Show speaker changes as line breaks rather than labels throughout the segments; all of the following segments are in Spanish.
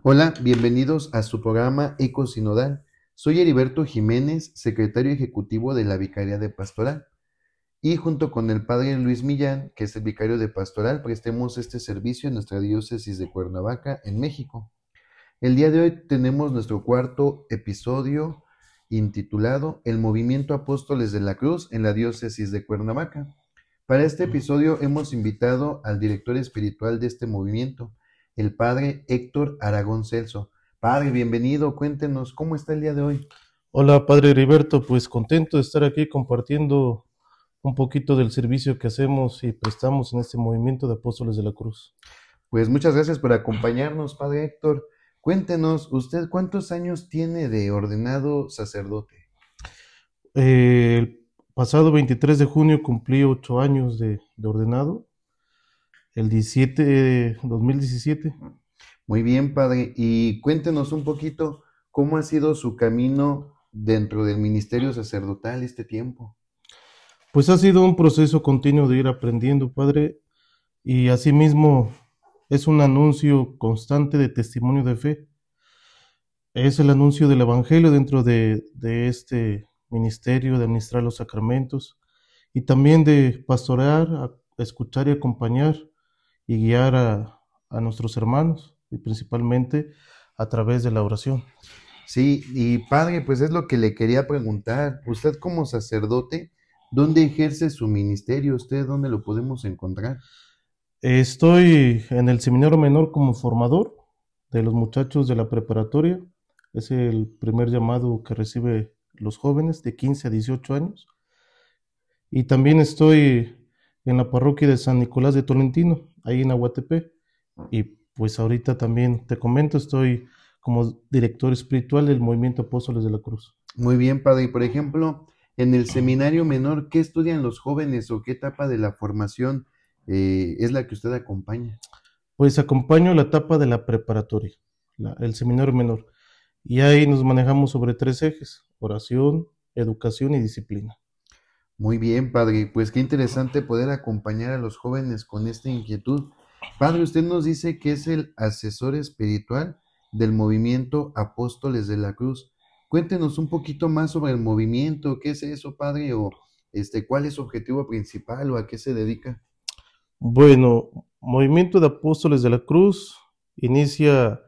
Hola, bienvenidos a su programa Eco Sinodal. Soy Heriberto Jiménez, secretario ejecutivo de la Vicaría de Pastoral, y junto con el padre Luis Millán, que es el vicario de Pastoral, prestemos este servicio en nuestra diócesis de Cuernavaca, en México. El día de hoy tenemos nuestro cuarto episodio intitulado El Movimiento Apóstoles de la Cruz en la diócesis de Cuernavaca. Para este episodio hemos invitado al director espiritual de este movimiento, el padre Héctor Aragón Celso. Padre, bienvenido, cuéntenos cómo está el día de hoy.
Hola, Padre Heriberto, pues contento de estar aquí compartiendo un poquito del servicio que hacemos y prestamos en este movimiento de Apóstoles de la Cruz.
Pues muchas gracias por acompañarnos, padre Héctor. Cuéntenos, ¿usted cuántos años tiene de ordenado sacerdote?
El pasado 23 de junio cumplí 8 años de ordenado, el 2017.
Muy bien, padre, y cuéntenos un poquito cómo ha sido su camino dentro del ministerio sacerdotal este tiempo.
Pues ha sido un proceso continuo de ir aprendiendo, Padre, y asimismo es un anuncio constante de testimonio de fe. Es el anuncio del Evangelio dentro de este ministerio de administrar los sacramentos y también de pastorear, escuchar y acompañar y guiar a nuestros hermanos y principalmente a través de la oración.
Sí, y padre, pues es lo que le quería preguntar. Usted como sacerdote, ¿dónde ejerce su ministerio? ¿Usted dónde lo podemos encontrar?
Estoy en el seminario menor como formador de los muchachos de la preparatoria. Es el primer llamado que recibe los jóvenes de 15 a 18 años. Y también estoy en la parroquia de San Nicolás de Tolentino, ahí en Aguatepe. Y pues ahorita también te comento, estoy como director espiritual del Movimiento Apóstoles de la Cruz.
Muy bien, padre. Y por ejemplo, en el seminario menor, ¿qué estudian los jóvenes o qué etapa de la formación es la que usted acompaña?
Pues acompaño la etapa de la preparatoria, el seminario menor. Y ahí nos manejamos sobre tres ejes: oración, educación y disciplina.
Muy bien, padre. Pues qué interesante poder acompañar a los jóvenes con esta inquietud. Padre, usted nos dice que es el asesor espiritual del movimiento Apóstoles de la Cruz. Cuéntenos un poquito más sobre el movimiento, ¿qué es eso, padre? O cuál es su objetivo principal o a qué se dedica.
Bueno, Movimiento de Apóstoles de la Cruz inicia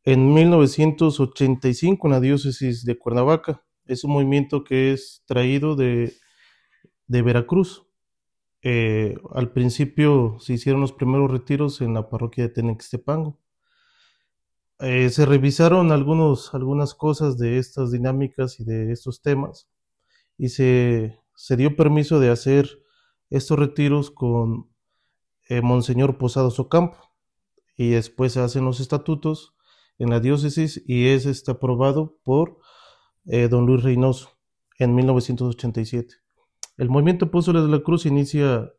en 1985 en la diócesis de Cuernavaca. Es un movimiento que es traído de Veracruz. Al principio se hicieron los primeros retiros en la parroquia de Tenextepango. Se revisaron algunas cosas de estas dinámicas y de estos temas y se dio permiso de hacer estos retiros con Monseñor Posadas Ocampo, y después se hacen los estatutos en la diócesis y es aprobado por don Luis Reynoso en 1987. El movimiento Apóstoles de la Cruz inicia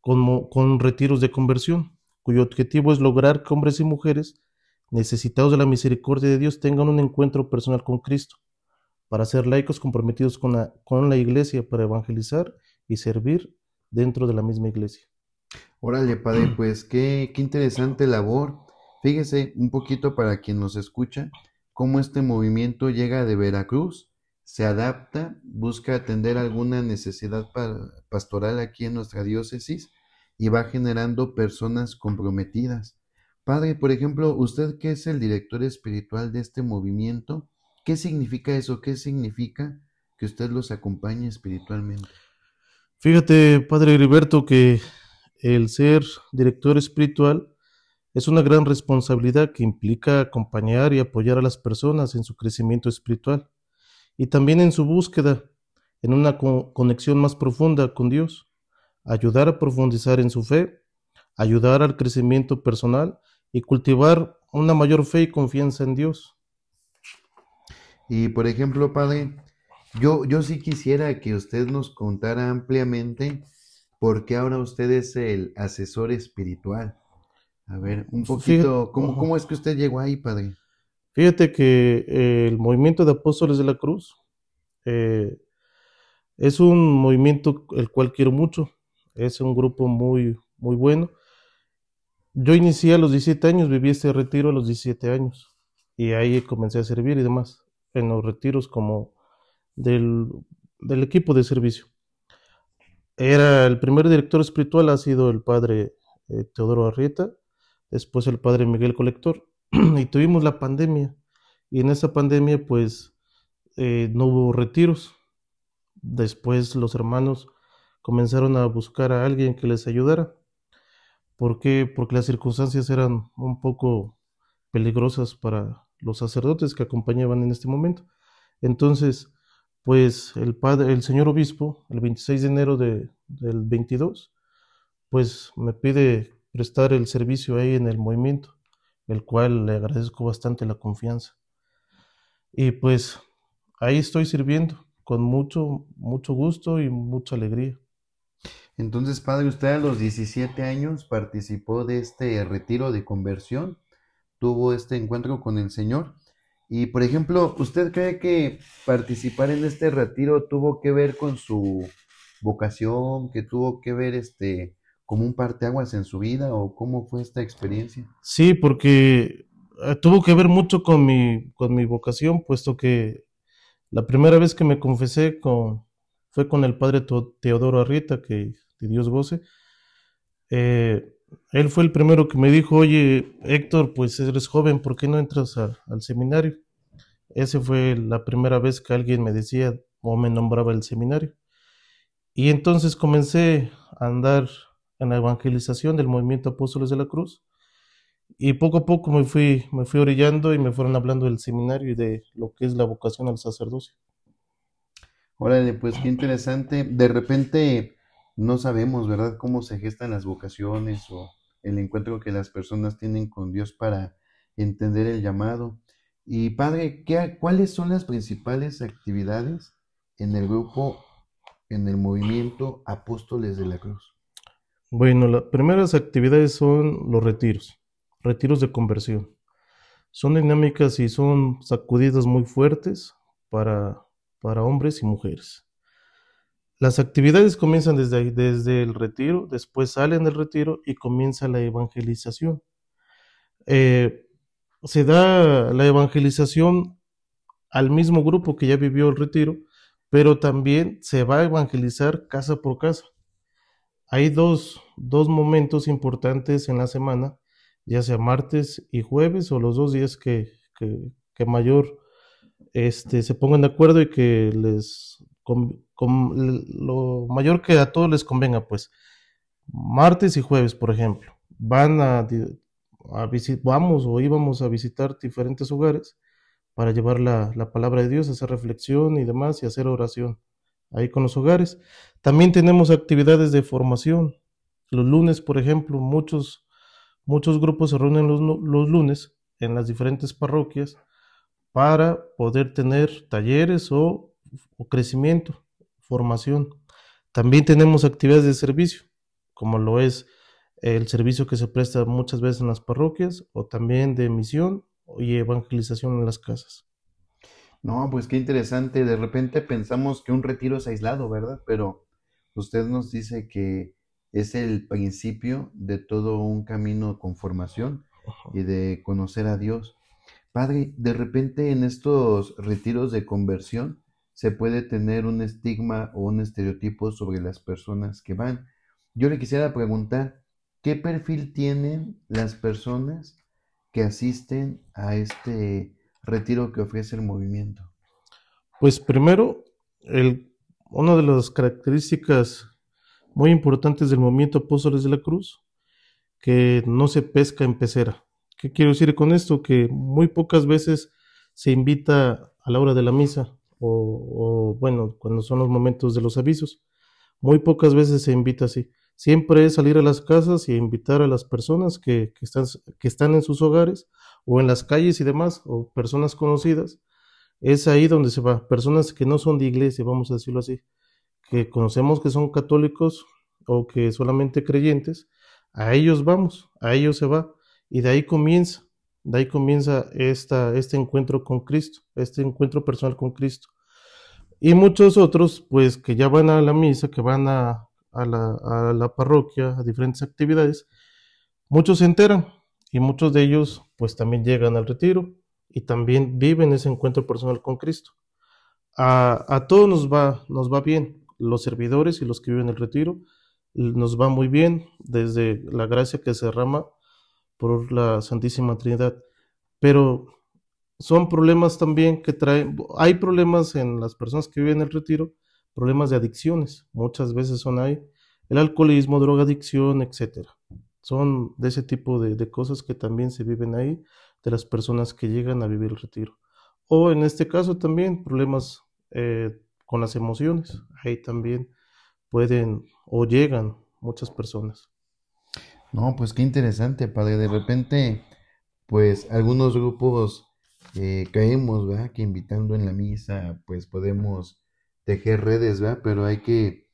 con retiros de conversión, cuyo objetivo es lograr que hombres y mujeres necesitados de la misericordia de Dios tengan un encuentro personal con Cristo, para ser laicos comprometidos con la iglesia, para evangelizar y servir dentro de la misma iglesia.
Órale, padre, pues qué interesante labor. Fíjese un poquito para quien nos escucha, cómo este movimiento llega de Veracruz, se adapta, busca atender alguna necesidad pastoral aquí en nuestra diócesis y va generando personas comprometidas. Padre, por ejemplo, usted que es el director espiritual de este movimiento, ¿qué significa eso? ¿Qué significa que usted los acompañe espiritualmente?
Fíjate, Padre Heriberto, que el ser director espiritual es una gran responsabilidad que implica acompañar y apoyar a las personas en su crecimiento espiritual y también en su búsqueda, en una conexión más profunda con Dios, ayudar a profundizar en su fe, ayudar al crecimiento personal y cultivar una mayor fe y confianza en Dios.
Y por ejemplo, padre, yo sí quisiera que usted nos contara ampliamente por qué ahora usted es el asesor espiritual. A ver, un
Fíjate,
poquito, ¿cómo es que usted llegó ahí, padre?
fíjate que el movimiento de apóstoles de la cruz eh, es un movimiento el cual quiero mucho, es un grupo muy, muy bueno. Yo inicié a los 17 años, viví este retiro a los 17 años y ahí comencé a servir y demás, en los retiros como del, del equipo de servicio. Era el primer director espiritual, ha sido el padre Teodoro Arrieta, después el padre Miguel Colector, y tuvimos la pandemia, y en esa pandemia pues no hubo retiros. Después los hermanos comenzaron a buscar a alguien que les ayudara. ¿Por qué? Porque las circunstancias eran un poco peligrosas para los sacerdotes que acompañaban en este momento. Entonces, pues el señor obispo, el 26 de enero del 22, pues me pide prestar el servicio ahí en el movimiento, el cual le agradezco bastante la confianza. Y pues ahí estoy sirviendo con mucho gusto y mucha alegría.
Entonces, padre, usted a los 17 años participó de este retiro de conversión, tuvo este encuentro con el Señor. Y, por ejemplo, ¿usted cree que participar en este retiro tuvo que ver con su vocación, que tuvo que ver como un parteaguas en su vida o cómo fue esta experiencia?
Sí, porque tuvo que ver mucho con mi vocación, puesto que la primera vez que me confesé fue con el padre Teodoro Arrieta, que de Dios goce. Eh, Él fue el primero que me dijo, oye, Héctor, pues eres joven, ¿por qué no entras al seminario? Esa fue la primera vez que alguien me decía o me nombraba el seminario. Y entonces comencé a andar en la evangelización del movimiento Apóstoles de la Cruz. Y poco a poco me fui orillando y me fueron hablando del seminario y de lo que es la vocación al sacerdocio.
Órale, pues qué interesante. De repente no sabemos, ¿verdad?, cómo se gestan las vocaciones o el encuentro que las personas tienen con Dios para entender el llamado. Y padre, ¿cuáles son las principales actividades en el grupo, en el movimiento Apóstoles de la Cruz?
Bueno, las primeras actividades son los retiros, retiros de conversión. Son dinámicas y son sacudidas muy fuertes para, para hombres y mujeres. Las actividades comienzan desde ahí, desde el retiro, después salen del retiro y comienza la evangelización. Eh, Se da la evangelización al mismo grupo que ya vivió el retiro, pero también se va a evangelizar casa por casa. Hay dos momentos importantes en la semana, ya sea martes y jueves o los dos días que mayor se pongan de acuerdo y que lo mayor que a todos les convenga, pues martes y jueves, por ejemplo, vamos o íbamos a visitar diferentes hogares para llevar la palabra de Dios, hacer reflexión y demás y hacer oración ahí con los hogares. También tenemos actividades de formación. Los lunes, por ejemplo, muchos grupos se reúnen los lunes en las diferentes parroquias para poder tener talleres o crecimiento, formación. También tenemos actividades de servicio, como lo es el servicio que se presta muchas veces en las parroquias o también de misión y evangelización en las casas.
No, pues qué interesante. De repente pensamos que un retiro es aislado, ¿verdad? Pero usted nos dice que es el principio de todo un camino con formación y de conocer a Dios. Padre, de repente en estos retiros de conversión se puede tener un estigma o un estereotipo sobre las personas que van. Yo le quisiera preguntar, ¿qué perfil tienen las personas que asisten a este retiro que ofrece el movimiento?
Pues primero, una de las características muy importantes del movimiento Apóstoles de la Cruz, que no se pesca en pecera. ¿Qué quiero decir con esto? Que muy pocas veces se invita a la hora de la misa bueno, cuando son los momentos de los avisos. Muy pocas veces se invita así. Siempre es salir a las casas y invitar a las personas que están en sus hogares o en las calles y demás, o personas conocidas. Es ahí donde se va. Personas que no son de iglesia, vamos a decirlo así, que conocemos que son católicos o que solamente creyentes, a ellos vamos, a ellos se va. Y de ahí comienza este encuentro con Cristo, este encuentro personal con Cristo. Y muchos otros, pues que ya van a la misa, que van a la parroquia, a diferentes actividades, Muchos se enteran y muchos de ellos pues también llegan al retiro y también viven ese encuentro personal con Cristo. A todos nos va bien, los servidores y los que viven el retiro, nos va muy bien desde la gracia que se derrama por la Santísima Trinidad. Pero son problemas también que traen, hay problemas en las personas que viven el retiro, problemas de adicciones, muchas veces son ahí, el alcoholismo, drogadicción, etcétera. Son de ese tipo de cosas que también se viven ahí, de las personas que llegan a vivir el retiro. O en este caso también problemas con las emociones, ahí también pueden o llegan muchas personas.
No, pues qué interesante, padre. De repente, pues algunos grupos caemos, ¿verdad? Que invitando en la misa, pues podemos tejer redes, ¿verdad? Pero hay que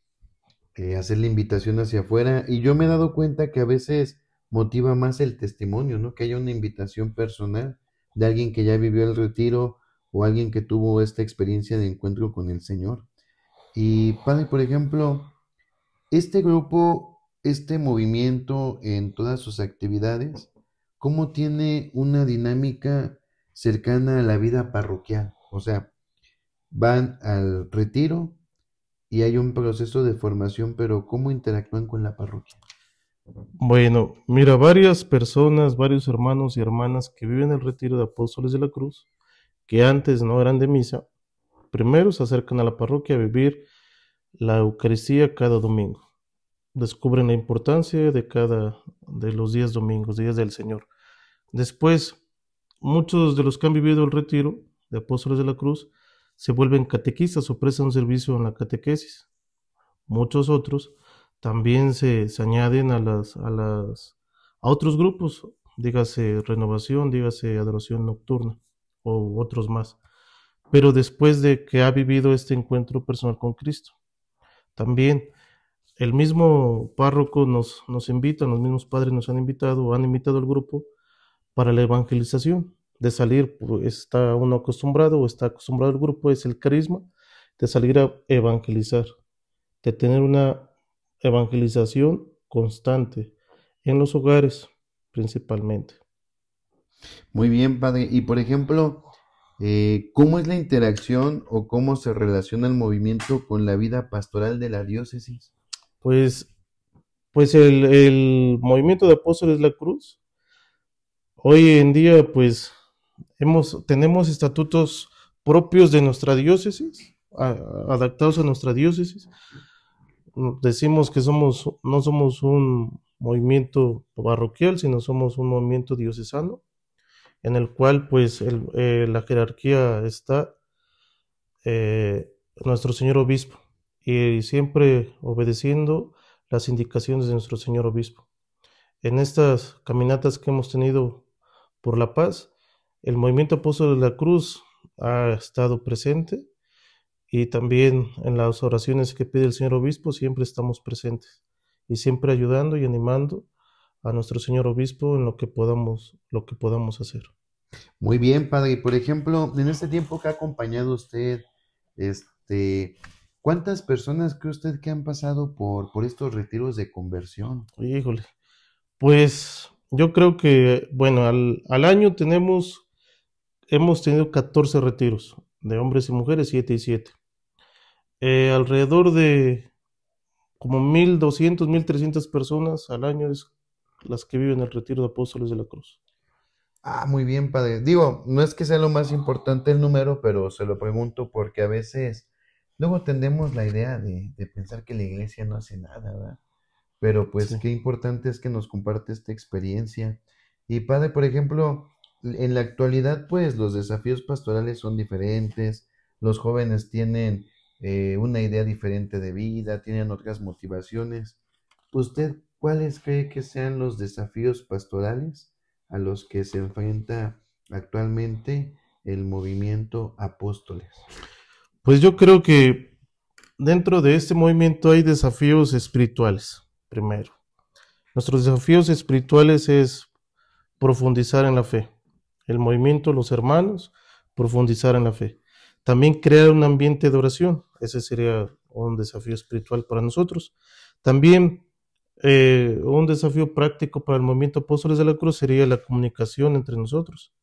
hacer la invitación hacia afuera. Y yo me he dado cuenta que a veces motiva más el testimonio, ¿no? Que haya una invitación personal de alguien que ya vivió el retiro o alguien que tuvo esta experiencia de encuentro con el Señor. Y padre, por ejemplo, este grupo, este movimiento en todas sus actividades, ¿cómo tiene una dinámica cercana a la vida parroquial? O sea, van al retiro y hay un proceso de formación, pero ¿cómo interactúan con la parroquia?
Bueno, mira, varias personas, varios hermanos y hermanas que viven el retiro de Apóstoles de la Cruz, que antes no eran de misa, primero se acercan a la parroquia a vivir la Eucaristía cada domingo. Descubren la importancia de cada de los días domingos, días del Señor. Después, muchos de los que han vivido el retiro de Apóstoles de la Cruz se vuelven catequistas o prestan un servicio en la catequesis. Muchos otros también se añaden a otros grupos, dígase renovación, dígase adoración nocturna o otros más. Pero después de que ha vivido este encuentro personal con Cristo, también el mismo párroco nos invita, los mismos padres nos han invitado o han invitado al grupo para la evangelización, de salir, pues, está uno acostumbrado o está acostumbrado el grupo, es el carisma, de salir a evangelizar, de tener una evangelización constante en los hogares principalmente.
Muy bien, padre. Y por ejemplo, ¿cómo es la interacción o cómo se relaciona el movimiento con la vida pastoral de la diócesis?
Pues, pues el movimiento de Apóstoles de la Cruz, hoy en día pues tenemos estatutos propios de nuestra diócesis, adaptados a nuestra diócesis. Decimos que no somos un movimiento parroquial, sino somos un movimiento diocesano, en el cual pues la jerarquía está nuestro señor obispo y siempre obedeciendo las indicaciones de nuestro señor obispo. En estas caminatas que hemos tenido por la paz, el movimiento Apóstol de la Cruz ha estado presente y también en las oraciones que pide el señor obispo siempre estamos presentes y siempre ayudando y animando a nuestro señor obispo en lo que podamos hacer.
Muy bien, padre. Y por ejemplo, en este tiempo que ha acompañado usted, este, ¿cuántas personas cree usted que han pasado por estos retiros de conversión?
Híjole, pues yo creo que, bueno, al año hemos tenido 14 retiros de hombres y mujeres, 7 y 7. Alrededor de como 1,200, 1,300 personas al año es las que viven el retiro de Apóstoles de la Cruz.
Ah, muy bien, padre. Digo, no es que sea lo más importante el número, pero se lo pregunto porque a veces luego tendemos la idea de pensar que la iglesia no hace nada, ¿verdad? Pero pues
Sí.
qué importante es que nos comparte esta experiencia. Y padre, por ejemplo, en la actualidad, pues los desafíos pastorales son diferentes, los jóvenes tienen una idea diferente de vida, tienen otras motivaciones. ¿Usted cuáles cree que sean los desafíos pastorales a los que se enfrenta actualmente el movimiento Apóstoles?
Pues yo creo que dentro de este movimiento hay desafíos espirituales, primero. Nuestros desafíos espirituales es profundizar en la fe. El movimiento, los hermanos, profundizar en la fe. También crear un ambiente de oración. Ese sería un desafío espiritual para nosotros. También Un desafío práctico para el movimiento Apóstoles de la Cruz sería la comunicación entre nosotros.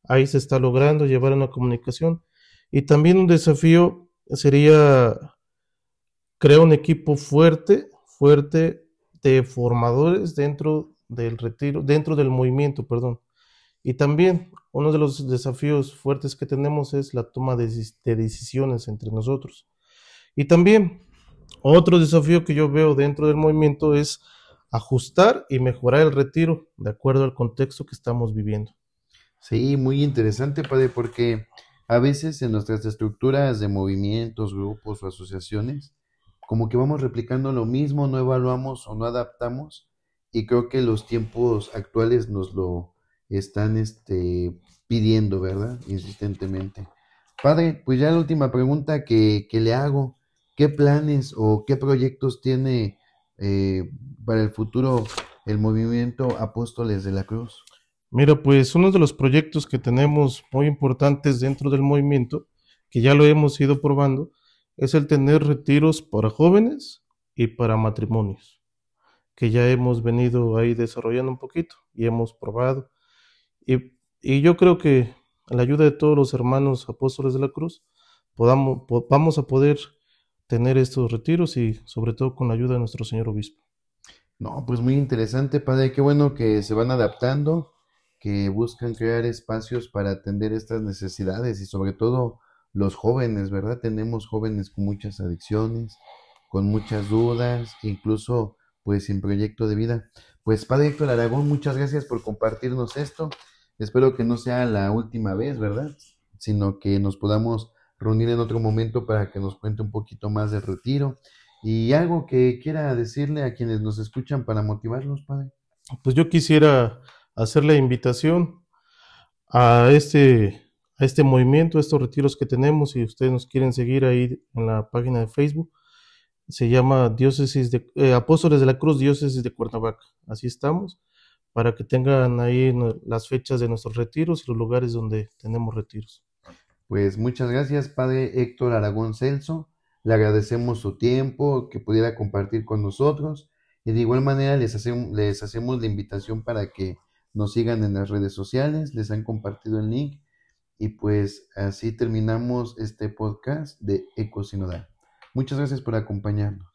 Ahí se está logrando llevar una comunicación. Y también un desafío sería crear un equipo fuerte de formadores dentro del retiro, dentro del movimiento, perdón. Y también uno de los desafíos fuertes que tenemos es la toma de decisiones entre nosotros. Y también otro desafío que yo veo dentro del movimiento es ajustar y mejorar el retiro de acuerdo al contexto que estamos viviendo.
Sí, muy interesante, padre, porque a veces en nuestras estructuras de movimientos, grupos o asociaciones, como que vamos replicando lo mismo, no evaluamos o no adaptamos, y creo que los tiempos actuales nos lo están pidiendo, ¿verdad? Insistentemente. Padre, pues ya la última pregunta que le hago, ¿qué planes o qué proyectos tiene eh, para el futuro el movimiento Apóstoles de la Cruz?
Mira, pues uno de los proyectos que tenemos muy importantes dentro del movimiento, que ya lo hemos ido probando, es el tener retiros para jóvenes y para matrimonios, que ya hemos venido ahí desarrollando un poquito y hemos probado. Y yo creo que a la ayuda de todos los hermanos apóstoles de la cruz, vamos a poder tener estos retiros y sobre todo con la ayuda de nuestro señor obispo.
No, pues muy interesante, padre. Qué bueno que se van adaptando, que buscan crear espacios para atender estas necesidades y sobre todo los jóvenes, ¿verdad? Tenemos jóvenes con muchas adicciones, con muchas dudas, incluso pues sin proyecto de vida. Pues padre Héctor Aragón, muchas gracias por compartirnos esto. Espero que no sea la última vez, ¿verdad? Sino que nos podamos reunir en otro momento para que nos cuente un poquito más del retiro y algo que quiera decirle a quienes nos escuchan para motivarlos, padre.
Pues yo quisiera hacer la invitación a a este movimiento, a estos retiros que tenemos, si ustedes nos quieren seguir ahí en la página de Facebook, se llama Apóstoles de la Cruz, Diócesis de Cuernavaca. Así estamos, para que tengan ahí las fechas de nuestros retiros y los lugares donde tenemos retiros.
Pues muchas gracias, padre Héctor Aragón Celso. Le agradecemos su tiempo, que pudiera compartir con nosotros. Y de igual manera les hacemos la invitación para que nos sigan en las redes sociales. Les han compartido el link. Y pues así terminamos este podcast de Ecosinodal. Muchas gracias por acompañarnos.